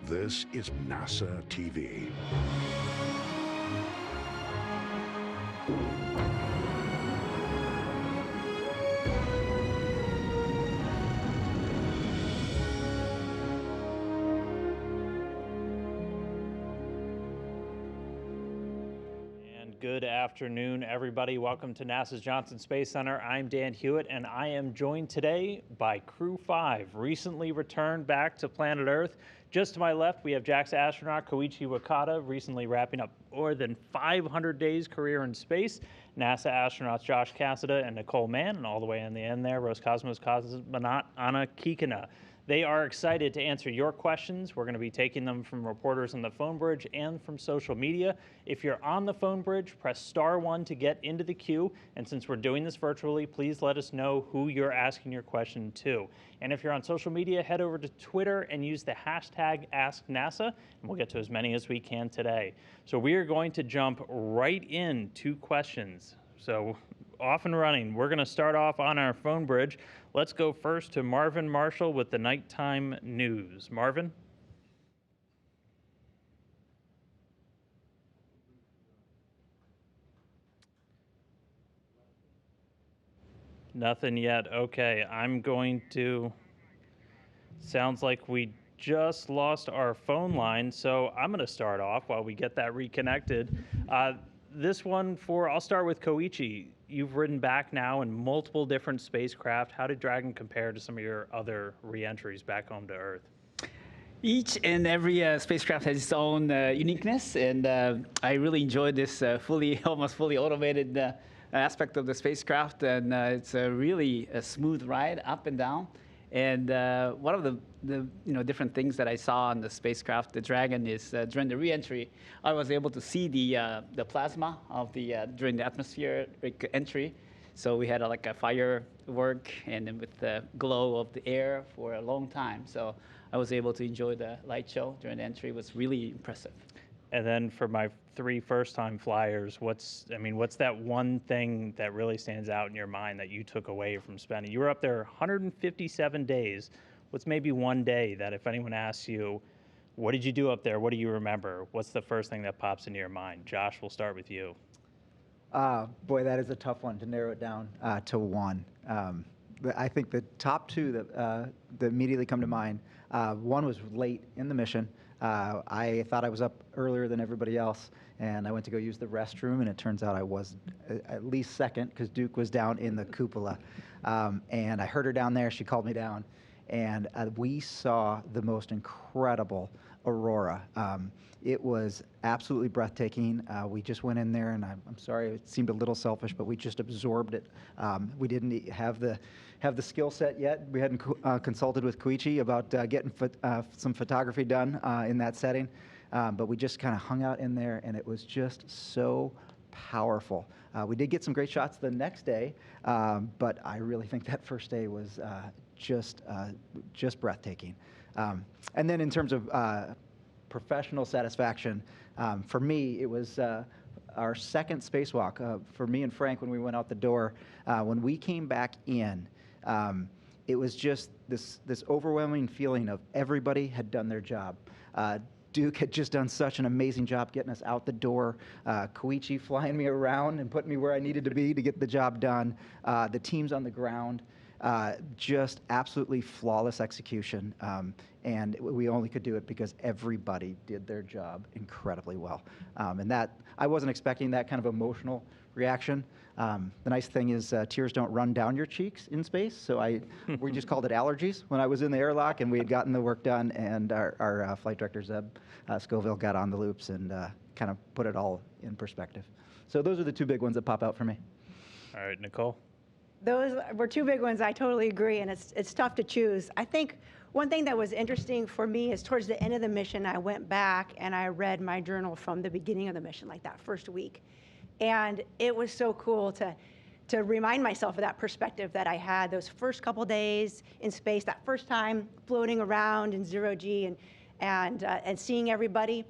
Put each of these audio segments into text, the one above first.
This is NASA TV. Good afternoon, everybody. Welcome to NASA's Johnson Space Center. I'm Dan Hewitt, and I am joined today by Crew 5, recently returned back to planet Earth. Just to my left, we have JAXA astronaut Koichi Wakata, recently wrapping up more than 500 days career in space. NASA astronauts Josh Cassada and Nicole Mann, and all the way in the end there, Roscosmos Cosmonaut Kikina. They are excited to answer your questions. We're going to be taking them from reporters on the phone bridge and from social media. If you're on the phone bridge, press *1 to get into the queue. And since we're doing this virtually, please let us know who you're asking your question to. And if you're on social media, head over to Twitter and use the hashtag #AskNASA, and we'll get to as many as we can today. So we are going to jump right into questions. So off and running. We're going to start off on our phone bridge. Let's go first to Marvin Marshall with the nighttime news. Marvin? Nothing yet. Okay, I'm going to... Sounds like we just lost our phone line, so I'm going to start off while we get that reconnected. This one I'll start with Koichi. You've ridden back now in multiple different spacecraft. How did Dragon compare to some of your other re-entries back home to Earth? Each and every spacecraft has its own uniqueness, and I really enjoyed this almost fully automated aspect of the spacecraft, and it's a really smooth ride up and down. And one of the different things that I saw on the spacecraft, the Dragon, is during the re-entry, I was able to see the plasma of during the atmospheric entry. So we had like a firework, and then with the glow of the air for a long time. So I was able to enjoy the light show during the entry. It was really impressive. And then for my 3 first-time flyers, what's that one thing that really stands out in your mind that you took away from spending? You were up there 157 days. What's maybe one day that if anyone asks you, what did you do up there? What do you remember? What's the first thing that pops into your mind? Josh, we'll start with you. Boy, that is a tough one to narrow it down to one. I think the top two that immediately come to mind, one was late in the mission. I thought I was up earlier than everybody else, and I went to go use the restroom, and it turns out I was at least second because Duke was down in the cupola. And I heard her down there. She called me down, and we saw the most incredible aurora. It was absolutely breathtaking. We just went in there, and I'm sorry, it seemed a little selfish, but we just absorbed it. We didn't have the skill set yet. We hadn't consulted with Koichi about getting some photography done in that setting, but we just kind of hung out in there, and it was just so powerful. We did get some great shots the next day, but I really think that first day was just breathtaking. And then in terms of professional satisfaction, for me, it was our second spacewalk. For me and Frank, when we went out the door, when we came back in, it was just this overwhelming feeling of everybody had done their job. Duke had just done such an amazing job getting us out the door. Koichi flying me around and putting me where I needed to be to get the job done. The teams on the ground, just absolutely flawless execution. And we only could do it because everybody did their job incredibly well. And that, I wasn't expecting that kind of emotional reaction. The nice thing is tears don't run down your cheeks in space, so we just called it allergies when I was in the airlock, and we had gotten the work done, and our flight director, Zeb Scoville, got on the loops and kind of put it all in perspective. So those are the two big ones that pop out for me. All right, Nicole? Those were two big ones. I totally agree, and it's tough to choose. I think one thing that was interesting for me is towards the end of the mission, I went back and I read my journal from the beginning of the mission, like that first week. And it was so cool to remind myself of that perspective that I had those first couple days in space, that first time floating around in zero-G and seeing everybody.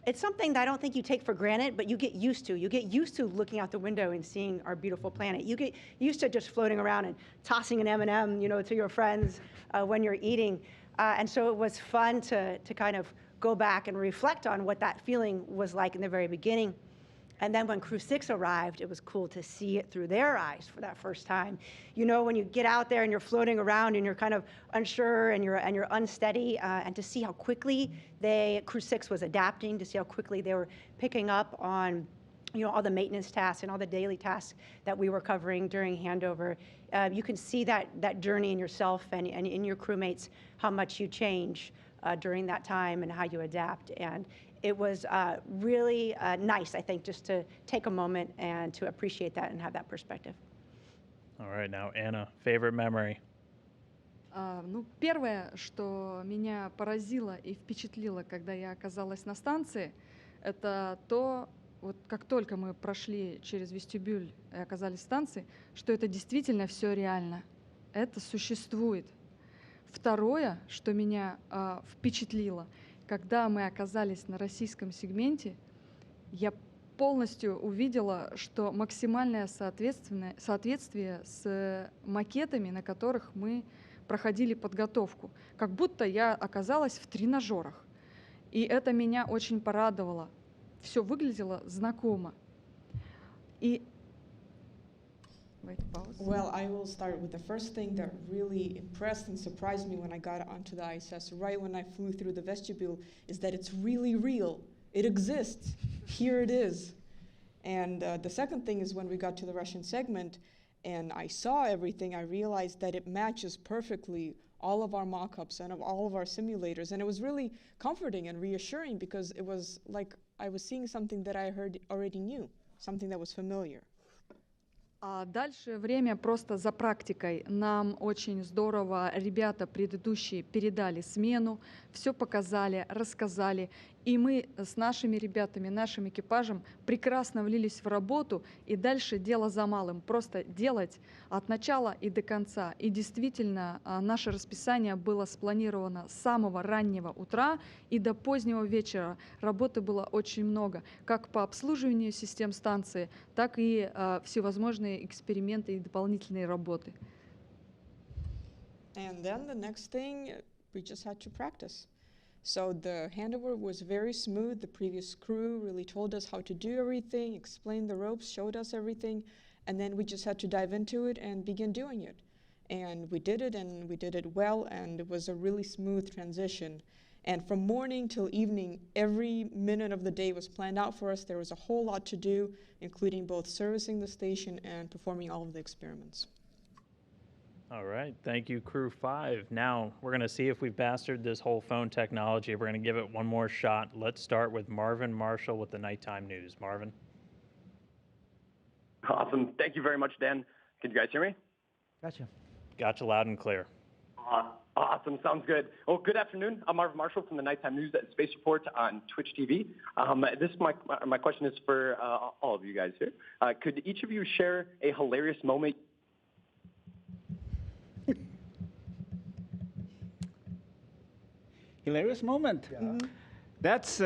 It's something that I don't think you take for granted, but you get used to. You get used to looking out the window and seeing our beautiful planet. You get used to just floating around and tossing an M&M, to your friends when you're eating. And so it was fun to kind of go back and reflect on what that feeling was like in the very beginning. And then when Crew 6 arrived, it was cool to see it through their eyes for that first time. You know, when you get out there and you're floating around and you're kind of unsure and you're unsteady, and to see how quickly Crew 6 was adapting, to see how quickly they were picking up on, you know, all the maintenance tasks and all the daily tasks that we were covering during handover. You can see that journey in yourself and in your crewmates, how much you change during that time and how you adapt. And it was really nice, I think, just to take a moment and to appreciate that and have that perspective. All right, now Anna, favorite memory. Ну, первое, что меня поразило и впечатлило, когда я оказалась на станции, это то, вот как только мы прошли через вестибюль и оказались в станции, что это действительно все реально. Это существует. Второе, что меня впечатлило, когда мы оказались на российском сегменте, я полностью увидела, что максимальное соответствие с макетами, на которых мы проходили подготовку. Как будто я оказалась в тренажерах. И это меня очень порадовало. Все выглядело знакомо. И Well, I will start with the first thing that really impressed and surprised me when I got onto the ISS, right when I flew through the vestibule, is that it's really real. It exists. Here it is. And the second thing is when we got to the Russian segment and I saw everything, I realized that it matches perfectly all of our mock-ups and of all of our simulators. And it was really comforting and reassuring because it was like I was seeing something that I already knew, something that was familiar. А дальше время просто за практикой. Нам очень здорово ребята предыдущие передали смену, все показали, рассказали. И мы с нашими ребятами, нашим экипажем прекрасно влились в работу. И дальше дело за малым. Просто делать от начала и до конца. И действительно, наше расписание было спланировано с самого раннего утра и до позднего вечера. Работы было очень много. Как по обслуживанию систем станции, так и всевозможные эксперименты и дополнительные работы. And then the next thing, we just had to practice. So the handover was very smooth. The previous crew really told us how to do everything, explained the ropes, showed us everything, and then we just had to dive into it and begin doing it. And we did it, and we did it well, and it was a really smooth transition. And from morning till evening, every minute of the day was planned out for us. There was a whole lot to do, including both servicing the station and performing all of the experiments. All right, thank you, Crew 5. Now, we're going to see if we've mastered this whole phone technology. We're going to give it one more shot. Let's start with Marvin Marshall with the nighttime news. Marvin? Awesome. Thank you very much, Dan. Can you guys hear me? Gotcha. Gotcha loud and clear. Awesome. Sounds good. Well, good afternoon. I'm Marvin Marshall from the Nighttime News at Space Report on Twitch TV. My question is for all of you guys here. Could each of you share a hilarious moment? Hilarious moment. Yeah. Mm-hmm. That's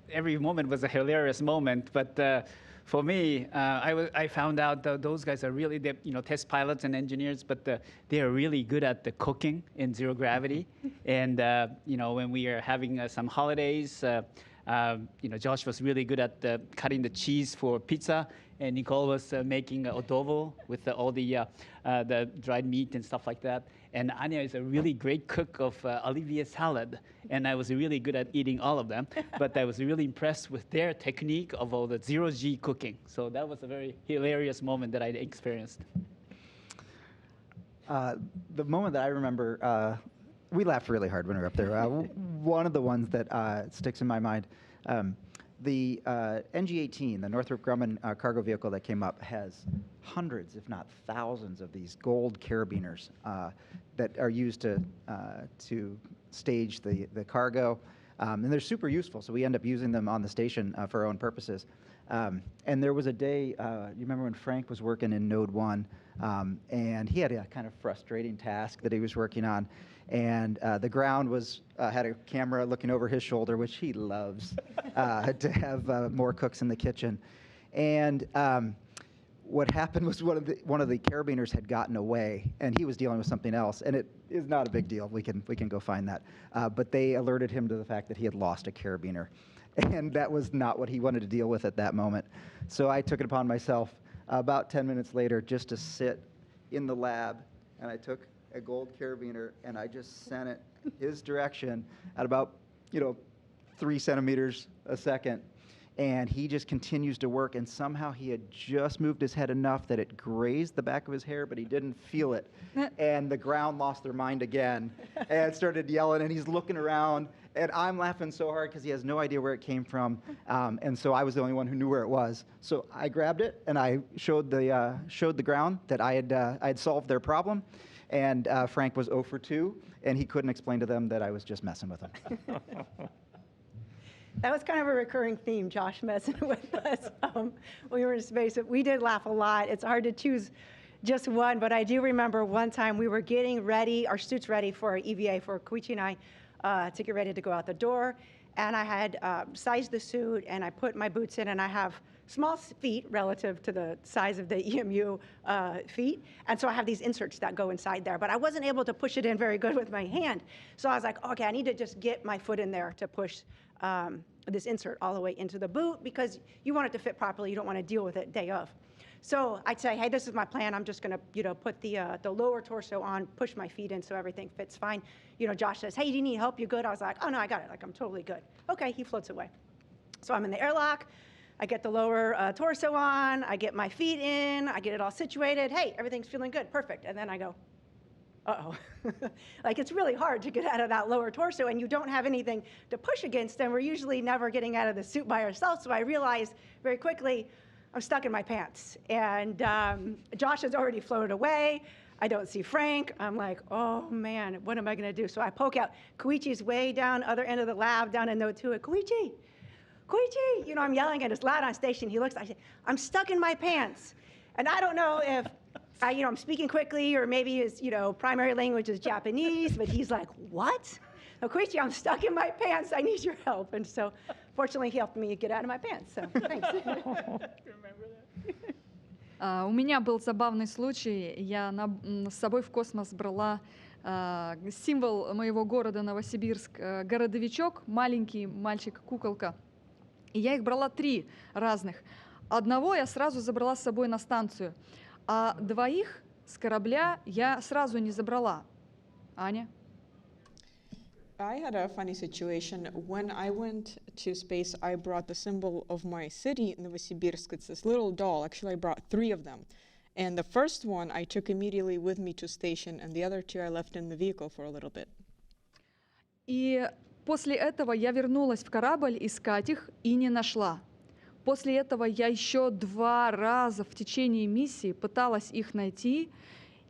every moment was a hilarious moment, but for me, I found out that those guys are really test pilots and engineers, but they are really good at the cooking in zero gravity. And when we are having some holidays, Josh was really good at cutting the cheese for pizza, and Nicole was making adobo with all the dried meat and stuff like that. And Anya is a really great cook of Olivier salad, and I was really good at eating all of them. But I was really impressed with their technique of all the zero-G cooking. So that was a very hilarious moment that I experienced. The moment that I remember, we laughed really hard when we were up there. One of the ones that sticks in my mind, the NG-18, the Northrop Grumman cargo vehicle that came up, has hundreds, if not thousands, of these gold carabiners that are used to stage the cargo. And they're super useful, so we end up using them on the station for our own purposes. And there was a day, you remember when Frank was working in Node 1, and he had a kind of frustrating task that he was working on. And the ground had a camera looking over his shoulder, which he loves, to have more cooks in the kitchen. And what happened was one of the carabiners had gotten away, and he was dealing with something else. And it is not a big deal. We can go find that. But they alerted him to the fact that he had lost a carabiner, and that was not what he wanted to deal with at that moment. So I took it upon myself about 10 minutes later just to sit in the lab, and I took a gold carabiner and I just sent it his direction at about 3 centimeters a second. And he just continues to work, and somehow he had just moved his head enough that it grazed the back of his hair, but he didn't feel it. And the ground lost their mind again and started yelling, and he's looking around, and I'm laughing so hard because he has no idea where it came from. And so I was the only one who knew where it was. So I grabbed it, and I showed the ground that I had solved their problem. And Frank was 0 for 2, and he couldn't explain to them that I was just messing with him. That was kind of a recurring theme, Josh messing with us when we were in space. We did laugh a lot. It's hard to choose just one, but I do remember one time we were getting ready, our suits ready for EVA, for Koichi and I to get ready to go out the door. And I had sized the suit, and I put my boots in, and I have small feet relative to the size of the EMU feet. And so I have these inserts that go inside there, but I wasn't able to push it in very good with my hand. So I was like, okay, I need to just get my foot in there to push this insert all the way into the boot, because you want it to fit properly. You don't want to deal with it day of. So I'd say, hey, this is my plan. I'm just going to, put the lower torso on, push my feet in so everything fits fine. Josh says, hey, do you need help? You good? I was like, oh, no, I got it. Like, I'm totally good. Okay, he floats away. So I'm in the airlock. I get the lower torso on. I get my feet in. I get it all situated. Hey, everything's feeling good. Perfect. And then I go, uh-oh. Like, it's really hard to get out of that lower torso, and you don't have anything to push against, and we're usually never getting out of the suit by ourselves. So I realized very quickly, I'm stuck in my pants. And Josh has already floated away. I don't see Frank. I'm like, oh, man, what am I going to do? So I poke out. Koichi's way down, other end of the lab, down in Note 2. Koichi! Koichi! I'm yelling at us loud on station. He looks, I say, I'm stuck in my pants. And I don't know if I'm speaking quickly, or maybe his, primary language is Japanese, but he's like, what? No, Koichi, I'm stuck in my pants. I need your help. And so, fortunately, he helped me get out of my pants. So, thanks. У меня был забавный случай. Я с собой в космос брала символ моего города Новосибирск, городовичок, маленький мальчик-куколка. И я их брала 3 разных. Одного я сразу забрала с собой на станцию, а 2 с корабля я сразу не забрала. Аня? I had a funny situation. When I went to space, I brought the symbol of my city, Novosibirsk. It's this little doll. Actually, I brought 3 of them. And the first one I took immediately with me to station, and the other 2 I left in the vehicle for a little bit. И после этого я вернулась в корабль искать их и не нашла. После этого я еще 2 раза в течение миссии пыталась их найти,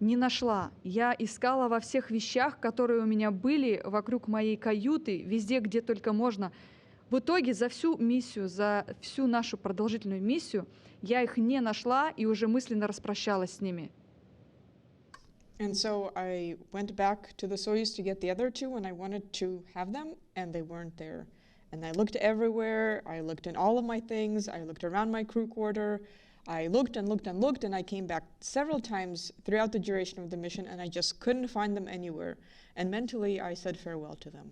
не нашла. Я искала во всех вещах, которые у меня были вокруг моей каюты, везде, где только можно. В итоге за всю миссию, за всю нашу продолжительную миссию, я их не нашла и уже мысленно распрощалась с ними. And so I went back to the Soyuz to get the other 2, and I wanted to have them, and they weren't there. And I looked everywhere. I looked in all of my things. I looked around my crew quarter. I looked and looked and looked, and I came back several times throughout the duration of the mission, and I just couldn't find them anywhere. And mentally, I said farewell to them.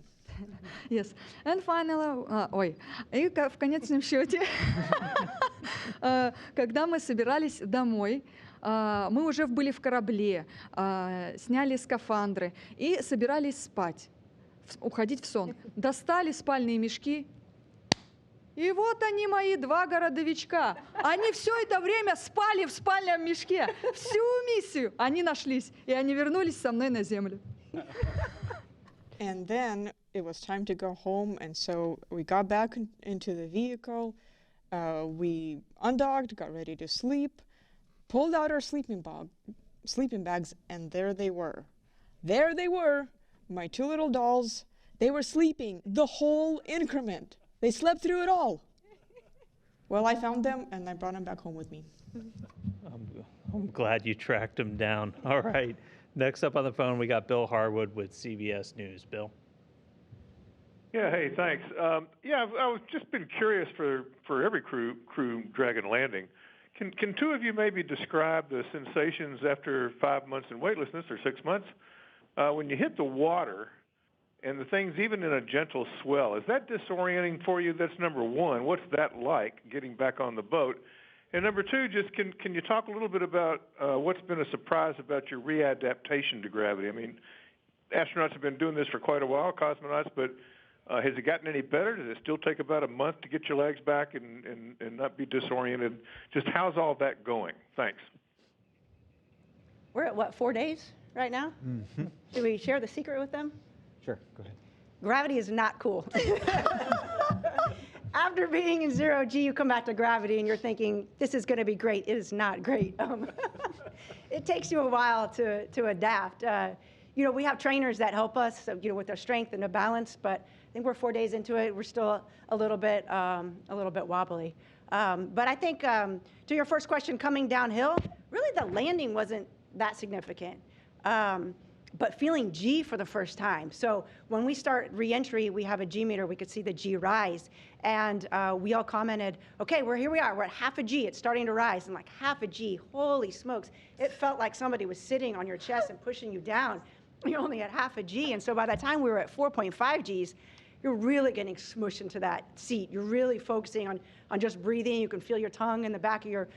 Yes. And finally, и в конечном счете, когда мы собирались домой, мы уже были в корабле, сняли скафандры и собирались спать, уходить в сон. Достали спальные мешки. И вот они, мои 2 городовичка. Они все это время спали в спальном мешке. Всю миссию они нашлись. И они вернулись со мной на Землю. And then it was time to go home. And so we got back into the vehicle. We undocked, got ready to sleep, pulled out our sleeping bags, and there they were. There they were, my 2 little dolls. They were sleeping the whole increment. They slept through it all. Well, I found them, and I brought them back home with me. I'm glad you tracked them down. All right. Next up on the phone, we got Bill Harwood with CBS News. Bill? Yeah, hey, thanks. I've just been curious for every crew Dragon landing. Can two of you maybe describe the sensations after 5 months in weightlessness or 6 months when you hit the water and the thing's even in a gentle swell? Is that disorienting for you? That's number one. What's that like, getting back on the boat? And number two, just can you talk a little bit about what's been a surprise about your readaptation to gravity? I mean, astronauts have been doing this for quite a while, cosmonauts, but has it gotten any better? Does it still take about a month to get your legs back and not be disoriented? Just how's all that going? Thanks. We're at what, 4 days right now? Mm-hmm. Do we share the secret with them? Sure, go ahead. Gravity is not cool. After being in 0G, you come back to gravity and you're thinking, this is going to be great. It is not great. It takes you a while to adapt. You know, we have trainers that help us, you know, with their strength and the balance, but I think we're 4 days into it. We're still a little bit wobbly. But I think to your first question, coming downhill, really the landing wasn't that significant. But feeling G for the first time. So when we start re-entry, we have a G meter. We could see the G rise. And we all commented, okay, here we are. We're at half a G. It's starting to rise. And like half a G, holy smokes. It felt like somebody was sitting on your chest and pushing you down. You're only at half a G. And so by the time we were at 4.5 Gs, you're really getting smushed into that seat. You're really focusing on just breathing. You can feel your tongue in the back of your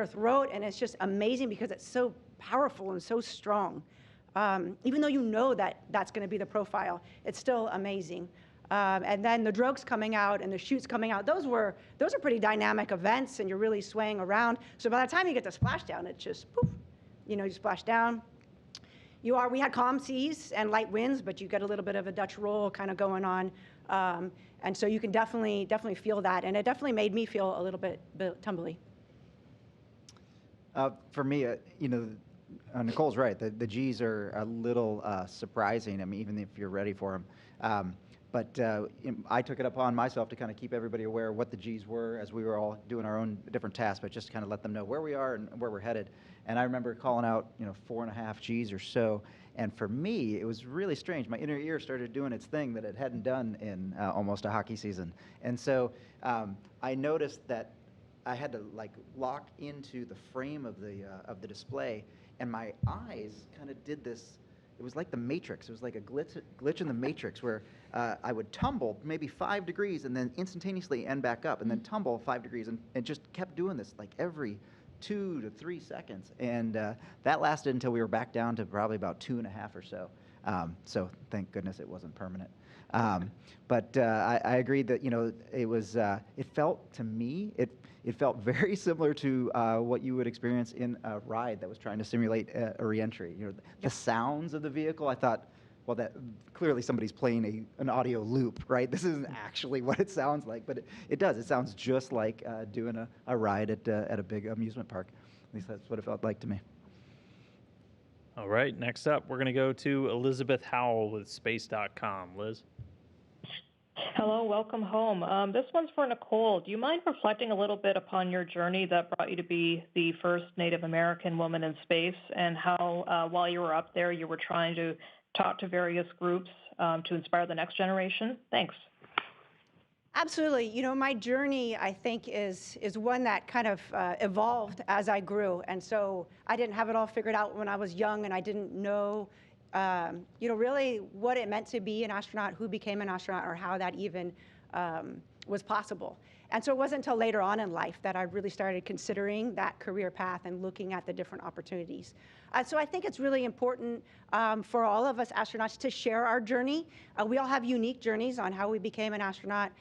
throat. And it's just amazing because it's so powerful and so strong. Even though you know that that's going to be the profile, it's still amazing. And then the drogues coming out and the chutes coming out, those are pretty dynamic events, and you're really swaying around. So by the time you get to splashdown, it's just poof, you know, you splash down. We had calm seas and light winds, but you get a little bit of a Dutch roll kind of going on. And so you can definitely feel that. And it definitely made me feel a little bit tumbly. For me, you know, Nicole's right. The G's are a little surprising. I mean, even if you're ready for them. But I took it upon myself to kind of keep everybody aware of what the G's were as we were all doing our own different tasks, but just to kind of let them know where we are and where we're headed. And I remember calling out, you know, 4.5 G's or so. And for me, it was really strange. My inner ear started doing its thing that it hadn't done in almost a hockey season. And so I noticed that I had to like lock into the frame of the display. And my eyes kind of did this. It was like the Matrix. It was like a glitch in the Matrix where I would tumble maybe 5 degrees and then instantaneously end back up and then tumble 5 degrees and just kept doing this like every 2 to 3 seconds. And that lasted until we were back down to probably about 2.5 or so. So thank goodness it wasn't permanent. But I agreed that, you know, it felt to me, it felt very similar to what you would experience in a ride that was trying to simulate a reentry. You know, the sounds of the vehicle, I thought, well, that clearly somebody's playing an audio loop, right? This isn't actually what it sounds like, but it does. It sounds just like doing a ride at a big amusement park. At least that's what it felt like to me. All right, next up, we're going to go to Elizabeth Howell with Space.com. Liz? Hello, welcome home. This one's for Nicole. Do you mind reflecting a little bit upon your journey that brought you to be the first Native American woman in space, and how, while you were up there, you were trying to talk to various groups to inspire the next generation? Thanks. Absolutely. You know, my journey, I think, is one that kind of evolved as I grew. And so I didn't have it all figured out when I was young, and I didn't know you know, really what it meant to be an astronaut, who became an astronaut, or how that even was possible. And so it wasn't until later on in life that I really started considering that career path and looking at the different opportunities. So I think it's really important for all of us astronauts to share our journey. We all have unique journeys on how we became an astronaut.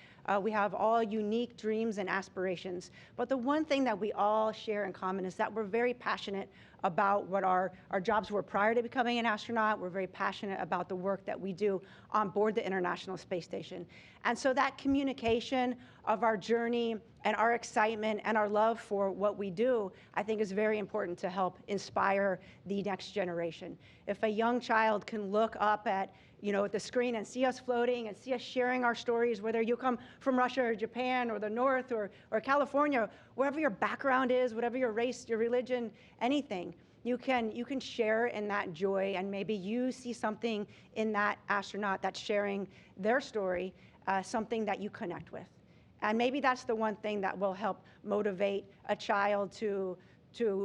We have all unique dreams and aspirations. But the one thing that we all share in common is that we're very passionate about what our jobs were prior to becoming an astronaut. We're very passionate about the work that we do on board the International Space Station. And so that communication of our journey and our excitement and our love for what we do, I think is very important to help inspire the next generation. If a young child can look up at, you know, at the screen and see us floating and see us sharing our stories, whether you come from Russia or Japan or the North or California, wherever your background is, whatever your race, your religion, anything, you can share in that joy, and maybe you see something in that astronaut that's sharing their story, something that you connect with. And maybe that's the one thing that will help motivate a child to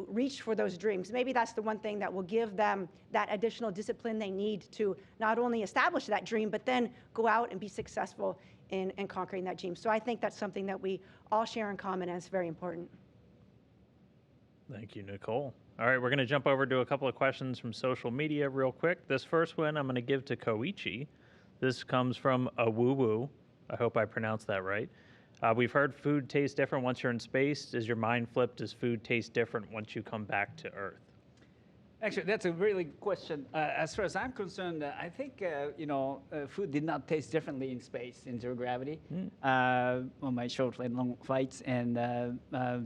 reach for those dreams. Maybe that's the one thing that will give them that additional discipline they need to not only establish that dream, but then go out and be successful in conquering that dream. So I think that's something that we all share in common, and it's very important. Thank you, Nicole. All right, we're going to jump over to a couple of questions from social media real quick. This first one I'm going to give to Koichi. This comes from a woo-woo. I hope I pronounced that right. We've heard food tastes different once you're in space. Is your mind flipped? Does food taste different once you come back to Earth? Actually, that's a really good question. As far as I'm concerned, I think food did not taste differently in space, in zero gravity, on my short and long flights. And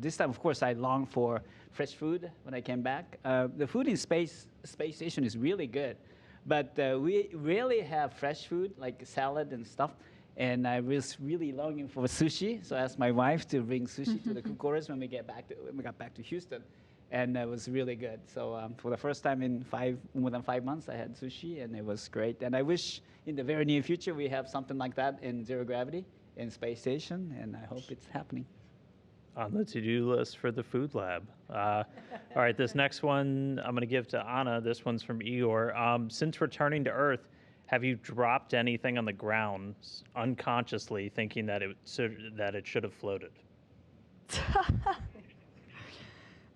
this time, of course, I longed for fresh food when I came back. The food in space station is really good, but we rarely have fresh food like salad and stuff. And I was really longing for sushi, so I asked my wife to bring sushi to the crew quarters when we got back to Houston, and it was really good. So for the first time in more than 5 months, I had sushi, and it was great. And I wish in the very near future we have something like that in zero gravity in space station, and I hope it's happening. On the to-do list for the food lab. All right, this next one I'm going to give to Anna. This one's from Igor. Since returning to Earth, have you dropped anything on the ground unconsciously, thinking that it should have floated?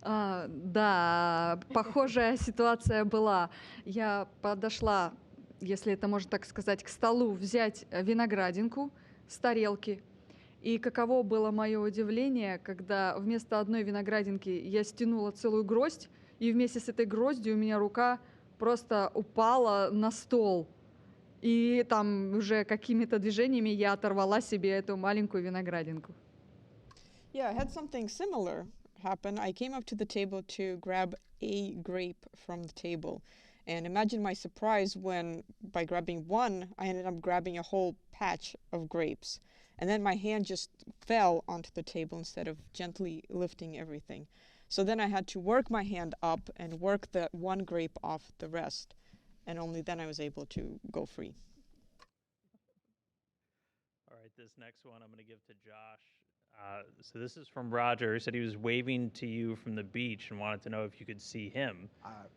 Да, похожая ситуация была. Я подошла, если это можно так сказать, к столу взять виноградинку с тарелки. И каково было мое удивление, когда вместо одной виноградинки я стянула целую гроздь, и вместе с этой гроздью у меня рука просто упала на стол. И там уже какими-то движениями я оторвала себе эту маленькую виноградинку. Yeah, I had something similar happen. I came up to the table to grab a grape from the table. And imagine my surprise when, by grabbing one, I ended up grabbing a whole patch of grapes. And then my hand just fell onto the table instead of gently lifting everything. So then I had to work my hand up and work the one grape off the rest. And only then I was able to go free. All right, this next one I'm going to give to Josh. So this is from Roger. He said he was waving to you from the beach and wanted to know if you could see him.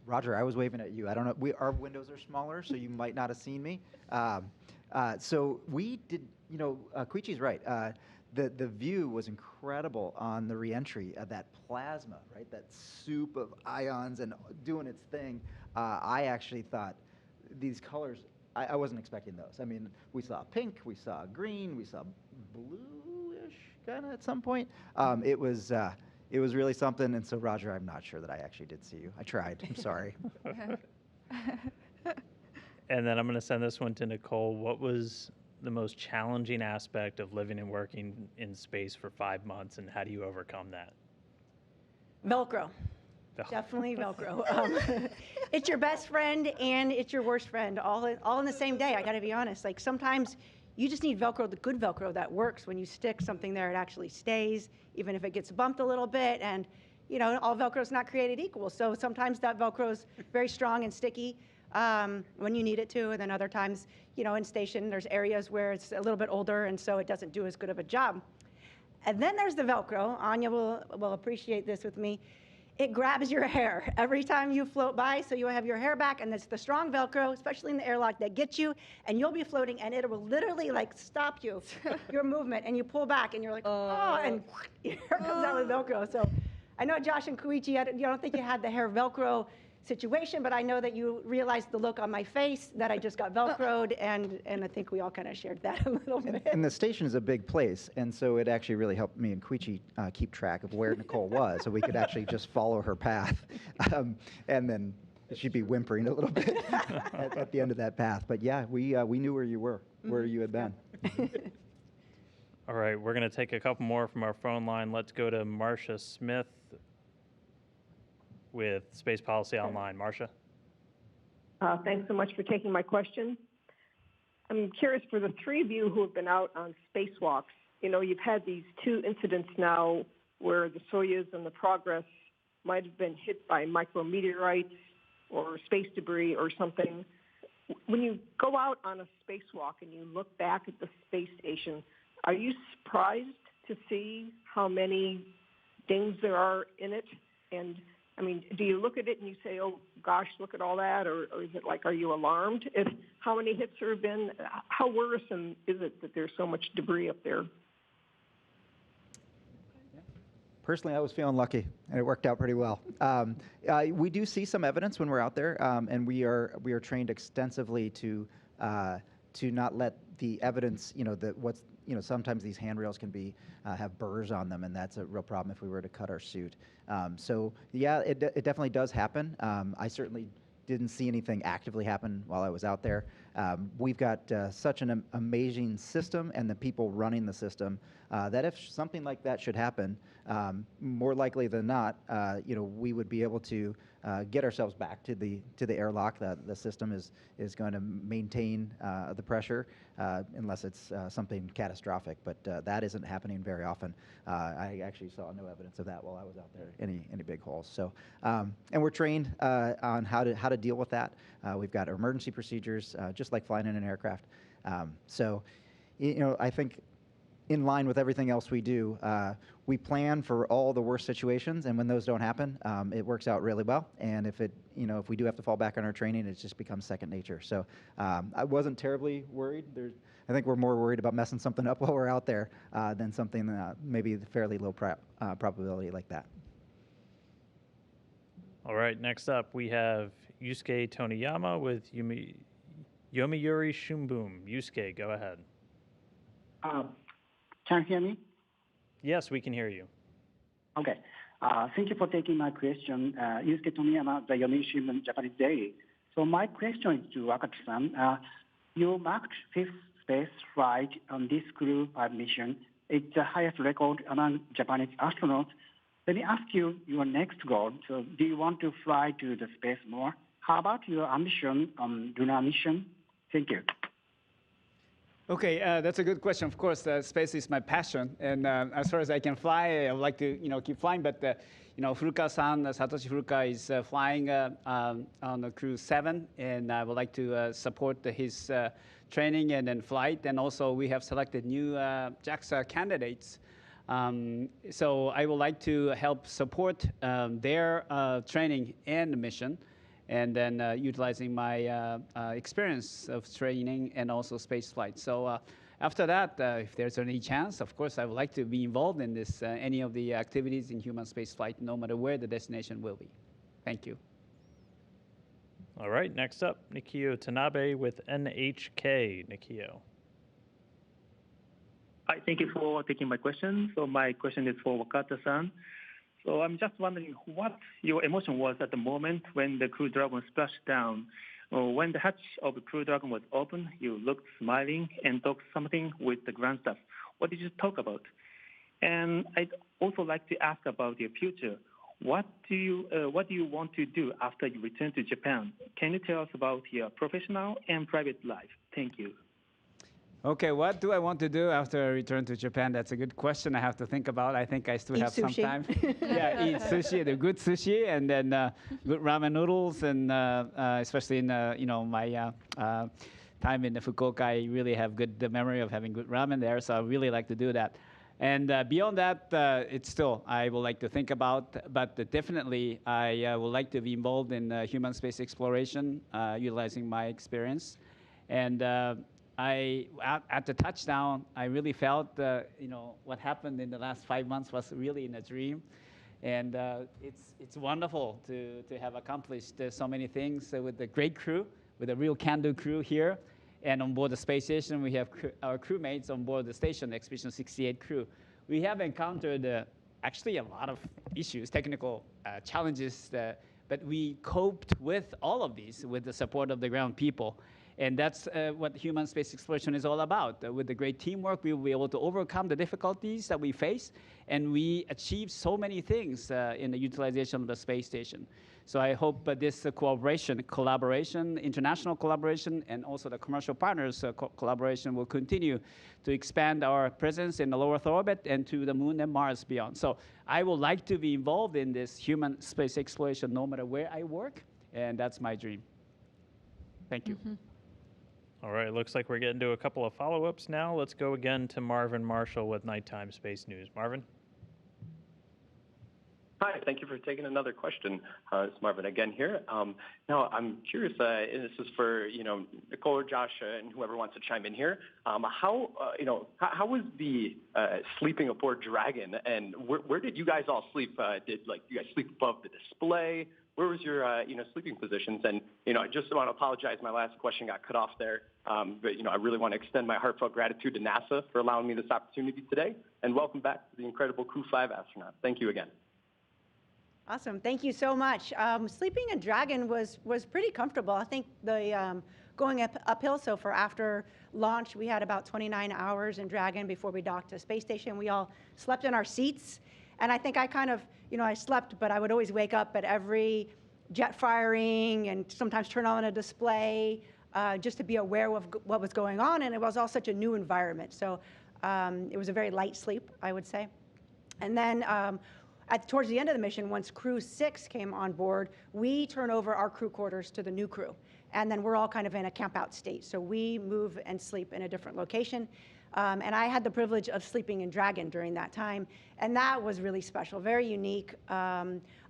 Roger, I was waving at you. I don't know. Our windows are smaller, so you might not have seen me. So we did, Koichi's right. The view was incredible on the reentry of that plasma, right? That soup of ions and doing its thing. I actually thought these colors, I wasn't expecting those. I mean, we saw pink, we saw green, we saw bluish kind of at some point. It was really something. And so, Roger, I'm not sure that I actually did see you. I tried. I'm sorry. And then I'm going to send this one to Nicole. What was the most challenging aspect of living and working in space for 5 months, and how do you overcome that? Velcro. Definitely Velcro. It's your best friend and it's your worst friend all in the same day. I got to be honest. Like sometimes you just need Velcro, the good Velcro that works. When you stick something there, it actually stays, even if it gets bumped a little bit. And all Velcro is not created equal. So sometimes that Velcro is very strong and sticky when you need it to, and then other times, in station, there's areas where it's a little bit older, and so it doesn't do as good of a job. And then there's the Velcro. Anya will appreciate this with me. It grabs your hair every time you float by, so you have your hair back, and it's the strong Velcro, especially in the airlock, that gets you, and you'll be floating, and it will literally stop you, your movement, and you pull back, and you're like, oh, and your hair comes out with Velcro. So I know Josh and Koichi, I don't think you had the hair Velcro situation, but I know that you realized the look on my face that I just got Velcroed, and I think we all kind of shared that a little bit. And the station is a big place, and so it actually really helped me and Koichi keep track of where Nicole was, so we could actually just follow her path, and then she'd be whimpering a little bit at the end of that path. But yeah, we knew where you were, where you had been. All right, we're going to take a couple more from our phone line. Let's go to Marcia Smith with Space Policy Online. Marcia? Thanks so much for taking my question. I'm curious, for the three of you who have been out on spacewalks, you've had these two incidents now where the Soyuz and the Progress might have been hit by micrometeorites or space debris or something. When you go out on a spacewalk and you look back at the space station, Are you surprised to see how many things there are in it? And I mean, do you look at it and you say, oh gosh, look at all that? Or is it like, are you alarmed at how many hits there have been? How worrisome is it that there's so much debris up there? Personally, I was feeling lucky, and it worked out pretty well. We do see some evidence when we're out there, and we are trained extensively to not let the evidence, sometimes these handrails can have burrs on them, and that's a real problem if we were to cut our suit. So yeah, it definitely does happen. I certainly didn't see anything actively happen while I was out there. We've got such an amazing system, and the people running the system, that if something like that should happen, more likely than not, we would be able to get ourselves back to the airlock. The system is going to maintain the pressure unless it's something catastrophic. But that isn't happening very often. I actually saw no evidence of that while I was out there. Any big holes. So and we're trained on how to deal with that. We've got emergency procedures, just like flying in an aircraft. So I think, in line with everything else we do, we plan for all the worst situations, and when those don't happen, it works out really well. And if we do have to fall back on our training, it just becomes second nature. So I wasn't terribly worried. I think we're more worried about messing something up while we're out there than something maybe fairly low probability like that. All right, next up we have Yusuke Toniyama with Yomiuri Shumboom. Yusuke, go ahead. Can you hear me? Yes, we can hear you. Okay. Thank you for taking my question. Yusuke Tomiyama, the Yomiuri Shimbun Japanese Daily. So my question is to Wakata-san. You marked fifth space flight on this Crew 5 mission. It's the highest record among Japanese astronauts. Let me ask you your next goal. So do you want to fly to the space more? How about your ambition on lunar mission? Thank you. Okay, that's a good question. Of course, space is my passion, and as far as I can fly, I would like to, keep flying. But Furukawa-san, Satoshi Furukawa, is flying on the Crew 7, and I would like to support his training and then flight. And also, we have selected new JAXA candidates. So I would like to help support their training and mission, and then utilizing my experience of training and also space flight. So after that, if there's any chance, of course, I would like to be involved in this, any of the activities in human space flight, no matter where the destination will be. Thank you. All right, next up, Nikio Tanabe with NHK. Nikio. Hi, thank you for taking my question. So my question is for Wakata-san. So I'm just wondering what your emotion was at the moment when the Crew Dragon splashed down. When the hatch of the Crew Dragon was open, you looked smiling and talked something with the ground staff. What did you talk about? And I'd also like to ask about your future. What do you want to do after you return to Japan? Can you tell us about your professional and private life? Thank you. Okay, what do I want to do after I return to Japan? That's a good question I have to think about. I think I still have some time. Yeah, eat sushi, the good sushi, and then good ramen noodles, and especially in my time in Fukuoka, I really have good memory of having good ramen there. So I really like to do that. And beyond that, it's still I would like to think about, but definitely I would like to be involved in human space exploration, utilizing my experience, and. At the touchdown, I really felt, what happened in the last 5 months was really in a dream. And it's wonderful to have accomplished so many things with a great crew, with a real can-do crew here. And on board the space station, we have our crewmates on board the station, the Expedition 68 crew. We have encountered actually a lot of issues, technical challenges, but we coped with all of these with the support of the ground people. And that's what human space exploration is all about. With the great teamwork, we will be able to overcome the difficulties that we face, and we achieve so many things in the utilization of the space station. So I hope this collaboration, international collaboration, and also the commercial partners collaboration will continue to expand our presence in the low Earth orbit and to the Moon and Mars beyond. So I would like to be involved in this human space exploration no matter where I work, and that's my dream. Thank you. Mm-hmm. All right, looks like we're getting to a couple of follow-ups now. Let's go again to Marvin Marshall with Nighttime Space News. Marvin? Hi, thank you for taking another question. It's Marvin again here. Now, I'm curious, and this is for, Nicole or Josh and whoever wants to chime in here. How was the sleeping aboard Dragon, and where did you guys all sleep? Did you guys sleep above the display? Where was your, sleeping positions? And, I just want to apologize. My last question got cut off there. But, I really want to extend my heartfelt gratitude to NASA for allowing me this opportunity today. And welcome back to the incredible Crew 5 astronaut. Thank you again. Awesome. Thank you so much. Sleeping in Dragon was pretty comfortable. I think the going uphill, so for after launch, we had about 29 hours in Dragon before we docked to space station. We all slept in our seats. And I think I kind of, I slept, but I would always wake up at every jet firing and sometimes turn on a display just to be aware of what was going on. And it was all such a new environment. So it was a very light sleep, I would say. And then towards the end of the mission, once Crew 6 came on board, we turn over our crew quarters to the new crew. And then we're all kind of in a camp-out state. So we move and sleep in a different location. And I had the privilege of sleeping in Dragon during that time. And that was really special, very unique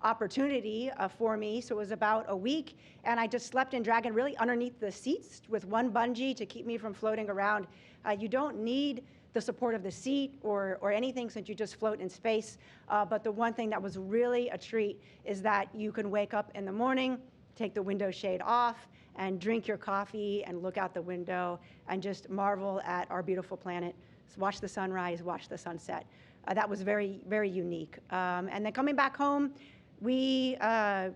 opportunity for me. So it was about a week. And I just slept in Dragon really underneath the seats with one bungee to keep me from floating around. You don't need the support of the seat or anything since you just float in space. But the one thing that was really a treat is that you can wake up in the morning, take the window shade off, and drink your coffee and look out the window and just marvel at our beautiful planet. Watch the sunrise, watch the sunset. That was very, very unique. And then coming back home, I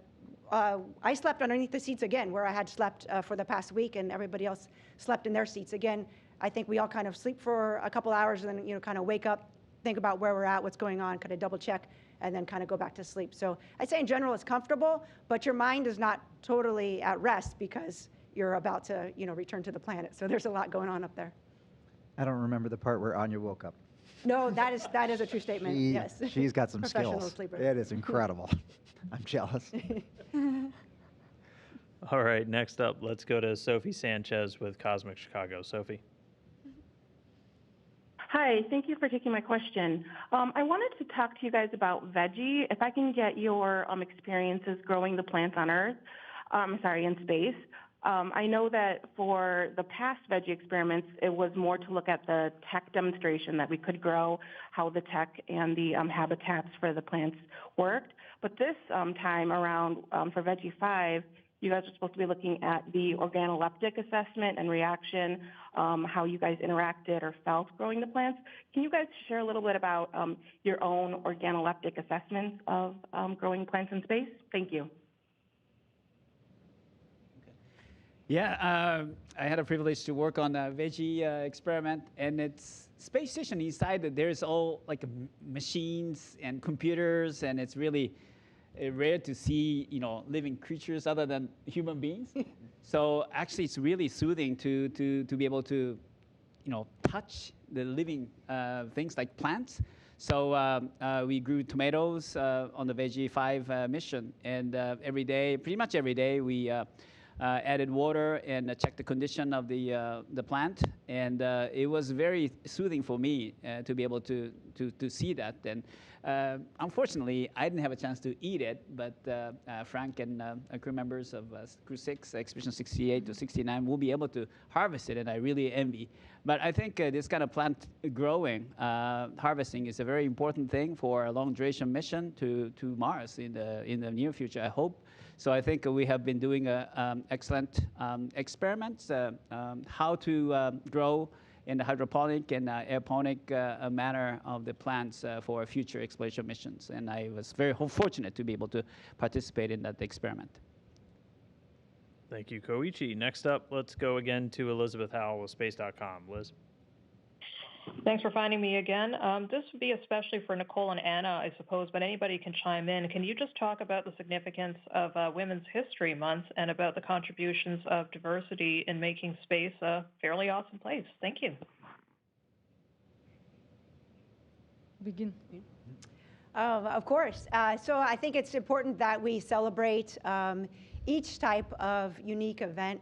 slept underneath the seats again, where I had slept for the past week, and everybody else slept in their seats. Again, I think we all kind of sleep for a couple hours and then, kind of wake up, think about where we're at, what's going on, kind of double check, and then kind of go back to sleep. So I'd say in general it's comfortable, but your mind is not totally at rest because you're about to, return to the planet. So there's a lot going on up there. I don't remember the part where Anya woke up. No, that is a true statement. Yes. She's got some Professional skills. sleeper. It is incredible. I'm jealous. All right, next up, let's go to Sophie Sanchez with Cosmic Chicago. Sophie. Hi, thank you for taking my question. I wanted to talk to you guys about veggie. If I can get your experiences growing the plants on Earth, in space. I know that for the past veggie experiments, it was more to look at the tech demonstration that we could grow, how the tech and the habitats for the plants worked. But this time around for Veggie 5, you guys are supposed to be looking at the organoleptic assessment and reaction, how you guys interacted or felt growing the plants. Can you guys share a little bit about your own organoleptic assessments of growing plants in space? Thank you. Yeah, I had a privilege to work on a veggie experiment, and it's space station inside. There's all machines and computers, and it's really rare to see living creatures other than human beings. So actually, it's really soothing to be able to touch the living things like plants. So we grew tomatoes on the Veggie 5 mission, and pretty much every day, we added water and checked the condition of the plant, and it was very soothing for me to be able to see that. And unfortunately, I didn't have a chance to eat it, but Frank and crew members of Crew 6, Expedition 68 to 69, will be able to harvest it, and I really envy. But I think this kind of plant growing, harvesting is a very important thing for a long duration mission to Mars in the near future, I hope. So I think we have been doing excellent experiments, how to grow in the hydroponic and aeroponic manner of the plants for future exploration missions. And I was very fortunate to be able to participate in that experiment. Thank you, Koichi. Next up, let's go again to Elizabeth Howell with Space.com. Liz. Thanks for finding me again. This would be especially for Nicole and Anna, I suppose, but anybody can chime in. Can you just talk about the significance of Women's History Month and about the contributions of diversity in making space a fairly awesome place? Thank you. Begin. Of course. So I think it's important that we celebrate each type of unique event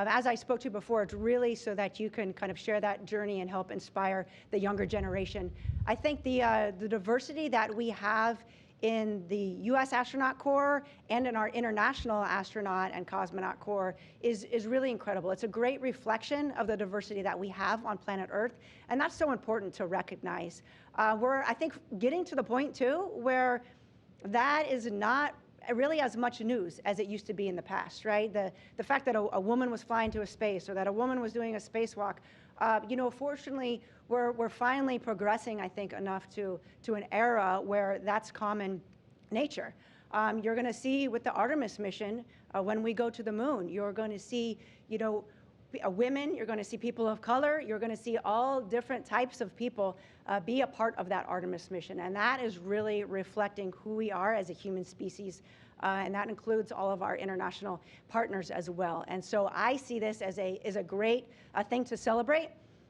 As I spoke to before, it's really so that you can kind of share that journey and help inspire the younger generation. I think the diversity that we have in the U.S. Astronaut Corps and in our international astronaut and cosmonaut corps is really incredible. It's a great reflection of the diversity that we have on planet Earth, and that's so important to recognize. We're, I think, getting to the point, too, where that is not really as much news as it used to be in the past, right? The fact that a woman was flying to a space or that a woman was doing a spacewalk, fortunately, we're finally progressing, I think, enough to an era where that's common nature. You're going to see with the Artemis mission, when we go to the moon, you're going to see, women, you're going to see people of color, you're going to see all different types of people be a part of that Artemis mission. And that is really reflecting who we are as a human species. And that includes all of our international partners as well. And so I see this as a great thing to celebrate.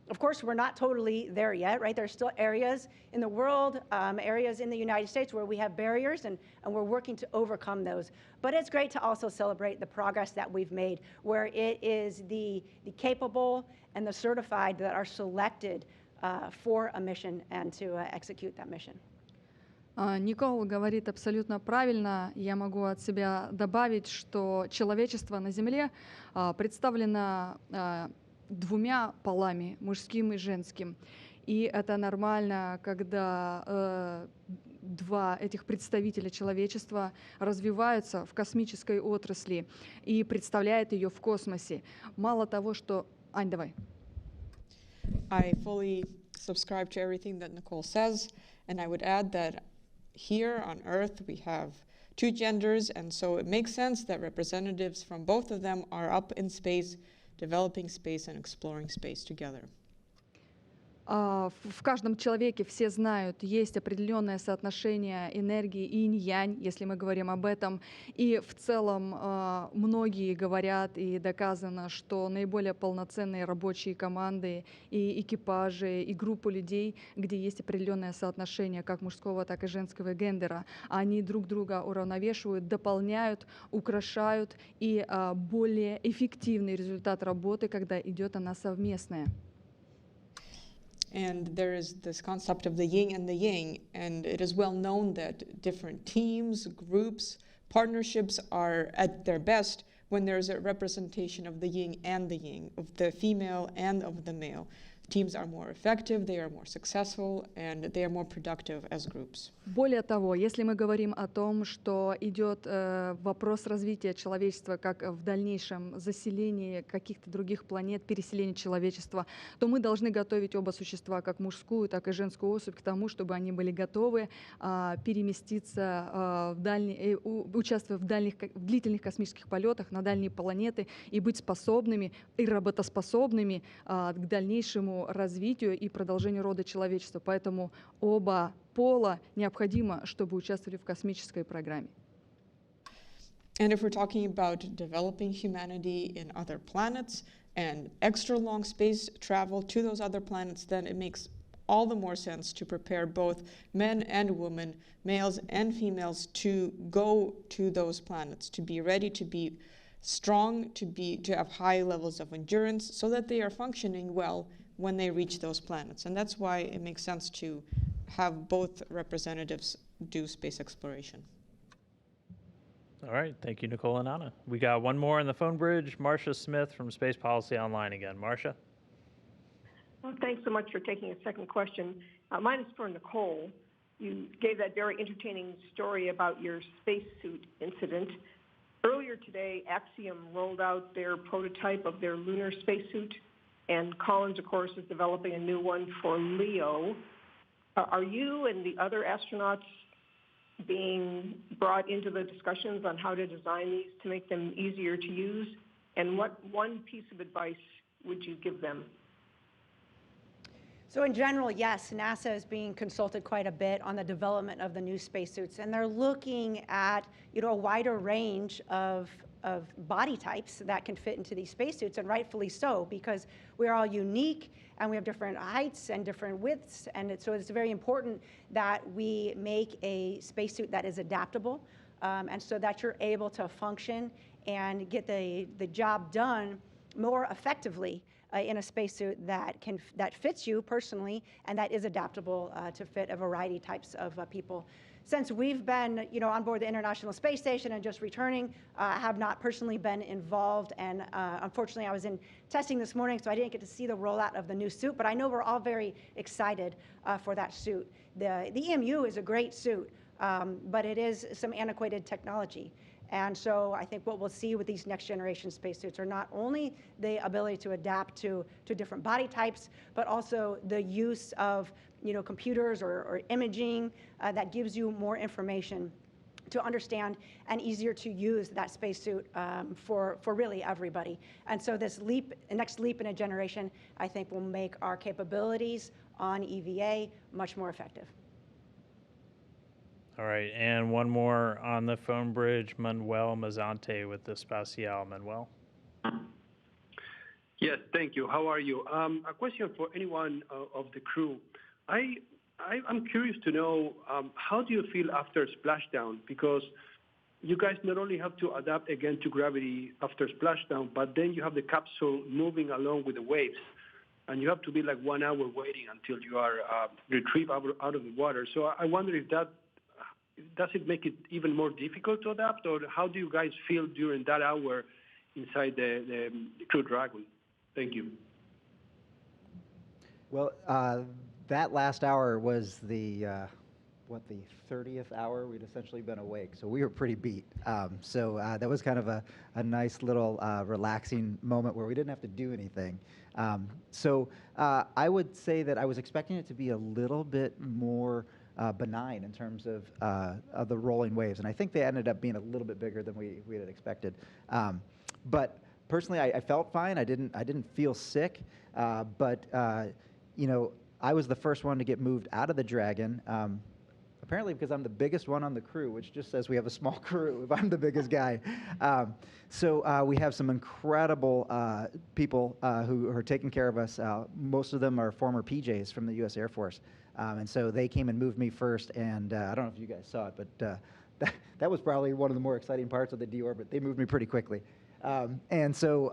Of course, we're not totally there yet, right? There's still areas in the world, areas in the United States where we have barriers, and we're working to overcome those. But it's great to also celebrate the progress that we've made, where it is the capable and the certified that are selected for a mission and to execute that mission. Никол говорит абсолютно правильно. Я могу от себя добавить, что человечество на Земле представлено двумя полами, мужским и женским. И это нормально, когда два этих представителя человечества развиваются в космической отрасли и представляют ее в космосе. Мало того, что... Ань, давай. I fully subscribe to everything that Nicole says, and I would add that here on Earth we have two genders, and so it makes sense that representatives from both of them are up in space, developing space and exploring space together. В каждом человеке, все знают, есть определенное соотношение энергии инь-янь, если мы говорим об этом. И в целом многие говорят, и доказано, что наиболее полноценные рабочие команды и экипажи, и группы людей, где есть определенное соотношение как мужского, так и женского гендера, они друг друга уравновешивают, дополняют, украшают, и более эффективный результат работы, когда идет она совместная. And there is this concept of the yin and the yang, and it is well known that different teams, groups, partnerships are at their best when there's a representation of the yin and the yang, of the female and of the male. Teams are more effective, they are more successful, and they are more productive as groups. Более того, если мы говорим о том, что идет вопрос развития человечества как в дальнейшем заселении каких-то других планет, переселение человечества, то мы должны готовить оба существа, как мужскую, так и женскую особь, к тому, чтобы они были готовы переместиться участвуя в длительных космических полетах на дальние планеты и быть способными и работоспособными к дальнейшему развитию и продолжению рода человечества. Поэтому оба пола необходимо, чтобы участвовали в космической программе. And if we're talking about developing humanity in other planets and extra long space travel to those other planets, then it makes all the more sense to prepare both men and women, males and females, to go to those planets, to be ready, to be strong, to have high levels of endurance, so that they are functioning well when they reach those planets. And that's why it makes sense to have both representatives do space exploration. All right, thank you, Nicole and Anna. We got one more on the phone bridge, Marcia Smith from Space Policy Online again. Marcia? Well, thanks so much for taking a second question. Mine is for Nicole. You gave that very entertaining story about your spacesuit incident. Earlier today, Axiom rolled out their prototype of their lunar spacesuit, and Collins, of course, is developing a new one for LEO. Are you and the other astronauts being brought into the discussions on how to design these to make them easier to use? And what one piece of advice would you give them? So in general, yes, NASA is being consulted quite a bit on the development of the new spacesuits, and they're looking at a wider range of body types that can fit into these spacesuits, and rightfully so, because we're all unique and we have different heights and different widths, and so it's very important that we make a spacesuit that is adaptable, and so that you're able to function and get the job done more effectively in a spacesuit that fits you personally and that is adaptable to fit a variety types of people. Since we've been, on board the International Space Station and just returning, I have not personally been involved, and unfortunately I was in testing this morning, so I didn't get to see the rollout of the new suit, but I know we're all very excited for that suit. The EMU is a great suit, but it is some antiquated technology. And so I think what we'll see with these next generation spacesuits are not only the ability to adapt to different body types, but also the use of computers or imaging that gives you more information to understand and easier to use that spacesuit for really everybody. And so this next leap in a generation, I think, will make our capabilities on EVA much more effective. All right, and one more on the phone bridge, Manuel Mazante with the Espacial. Manuel. Yes, thank you. How are you? A question for anyone of the crew. I'm curious to know, how do you feel after splashdown? Because you guys not only have to adapt again to gravity after splashdown, but then you have the capsule moving along with the waves. And you have to be like 1 hour waiting until you are retrieved out of the water. So I wonder if does it make it even more difficult to adapt, or how do you guys feel during that hour inside the Crew Dragon? Thank you. Well, that last hour was the 30th hour we'd essentially been awake, so we were pretty beat. So that was kind of a nice little relaxing moment where we didn't have to do anything. So I would say that I was expecting it to be a little bit more benign in terms of the rolling waves, and I think they ended up being a little bit bigger than we had expected. But personally, I felt fine. I didn't feel sick, but I was the first one to get moved out of the Dragon. Apparently because I'm the biggest one on the crew, which just says we have a small crew if I'm the biggest guy. So we have some incredible people who are taking care of us. Most of them are former PJs from the U.S. Air Force. And so they came and moved me first, and I don't know if you guys saw it, but that was probably one of the more exciting parts of the deorbit. They moved me pretty quickly. And so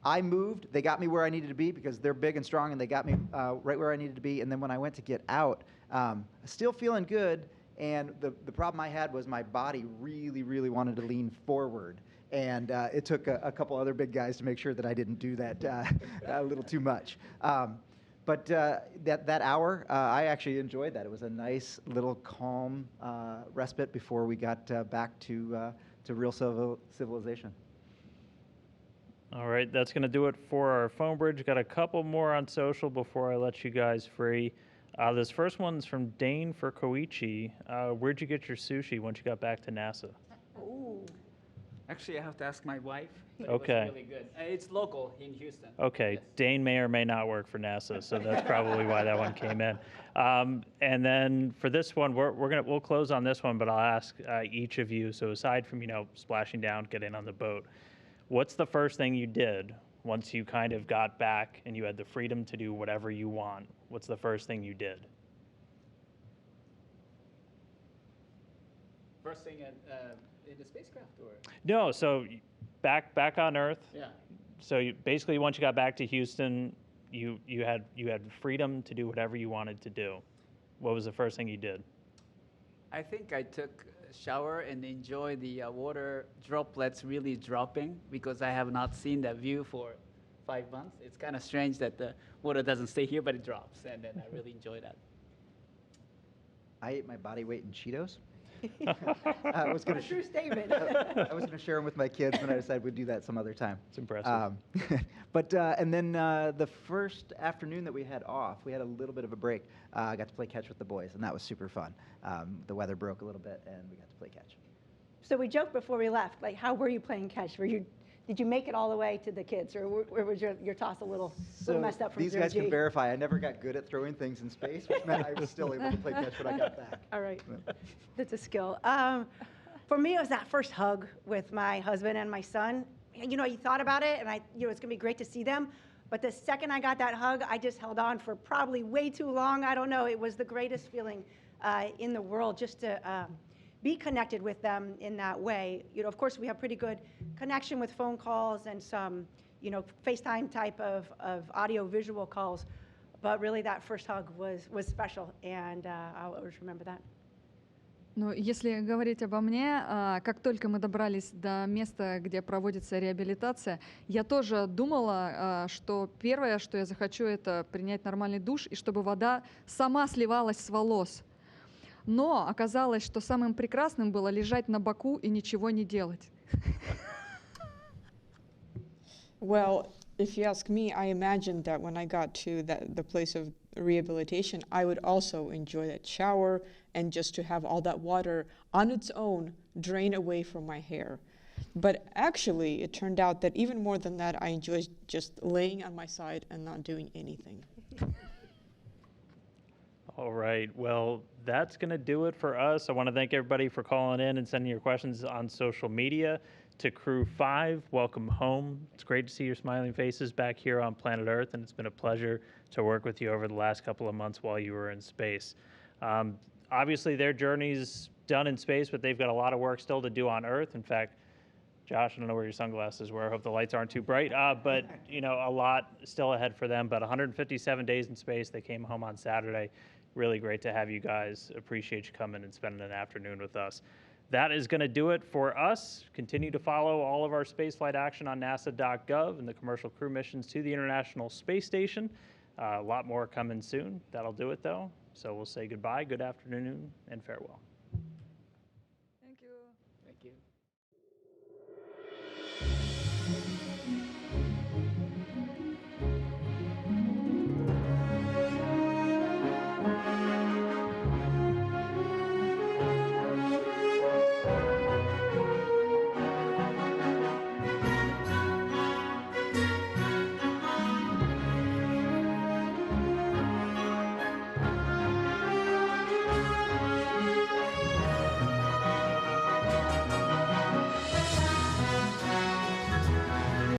I moved. They got me where I needed to be because they're big and strong, and they got me right where I needed to be. And then when I went to get out, still feeling good, and the problem I had was my body really, really wanted to lean forward. And it took a couple other big guys to make sure that I didn't do that a little too much. But that hour, I actually enjoyed that. It was a nice little calm respite before we got back to real civilization. All right, that's going to do it for our phone bridge. Got a couple more on social before I let you guys free. This first one's from Dane for Koichi. Where'd you get your sushi once you got back to NASA? Ooh. Actually, I have to ask my wife. Okay. It was really good. It's local in Houston. Okay, yes. Dane may or may not work for NASA, so that's probably why that one came in. And then for this one, we'll close on this one, but I'll ask each of you. So aside from splashing down, getting on the boat, what's the first thing you did once you kind of got back and you had the freedom to do whatever you want? What's the first thing you did? First thing in the spacecraft, or? No, so back on Earth. Yeah. So basically, once you got back to Houston, you had freedom to do whatever you wanted to do. What was the first thing you did? I think I took a shower and enjoyed the water droplets really dropping, because I have not seen that view for 5 months. It's kind of strange that the water doesn't stay here, but it drops, and then I really enjoy that. I ate my body weight in Cheetos. I was going to true statement. I was going to share them with my kids, but I decided we'd do that some other time. It's impressive. But and then the first afternoon that we had off, we had a little bit of a break. I got to play catch with the boys, and that was super fun. The weather broke a little bit, and we got to play catch. So we joked before we left, like, how were you playing catch? Did you make it all the way to the kids, or was your toss a little messed up from these guys can verify I never got good at throwing things in space, which meant I was still able to play catch when I got back. All right. That's a skill. For me, it was that first hug with my husband and my son. You thought about it, and it's going to be great to see them. But the second I got that hug, I just held on for probably way too long. I don't know. It was the greatest feeling in the world just to be connected with them in that way. You know, of course, we have pretty good connection with phone calls and some, you know, FaceTime type of audio-visual calls, but really that first hug was special, and I'll always remember that. Ну, если говорить обо мне, как только мы добрались до места, где проводится реабилитация, я тоже думала, что первое, что я захочу, это принять нормальный душ, и чтобы вода сама сливалась с волос. Но оказалось, что самым прекрасным было лежать на боку и ничего не делать. Well, if you ask me, I imagined that when I got to the place of rehabilitation, I would also enjoy that shower and just to have all that water on its own drain away from my hair. But actually, it turned out that even more than that, I enjoyed just laying on my side and not doing anything. All right. Well, that's going to do it for us. I want to thank everybody for calling in and sending your questions on social media. To Crew 5, welcome home. It's great to see your smiling faces back here on planet Earth, and it's been a pleasure to work with you over the last couple of months while you were in space. Obviously, their journey's done in space, but they've got a lot of work still to do on Earth. In fact, Josh, I don't know where your sunglasses were. I hope the lights aren't too bright. But, you know, a lot still ahead for them. But 157 days in space. They came home on Saturday. Really great to have you guys. Appreciate you coming and spending an afternoon with us. That is going to do it for us. Continue to follow all of our spaceflight action on nasa.gov and the commercial crew missions to the International Space Station. A lot more coming soon. That'll do it, though. So we'll say goodbye, good afternoon, and farewell.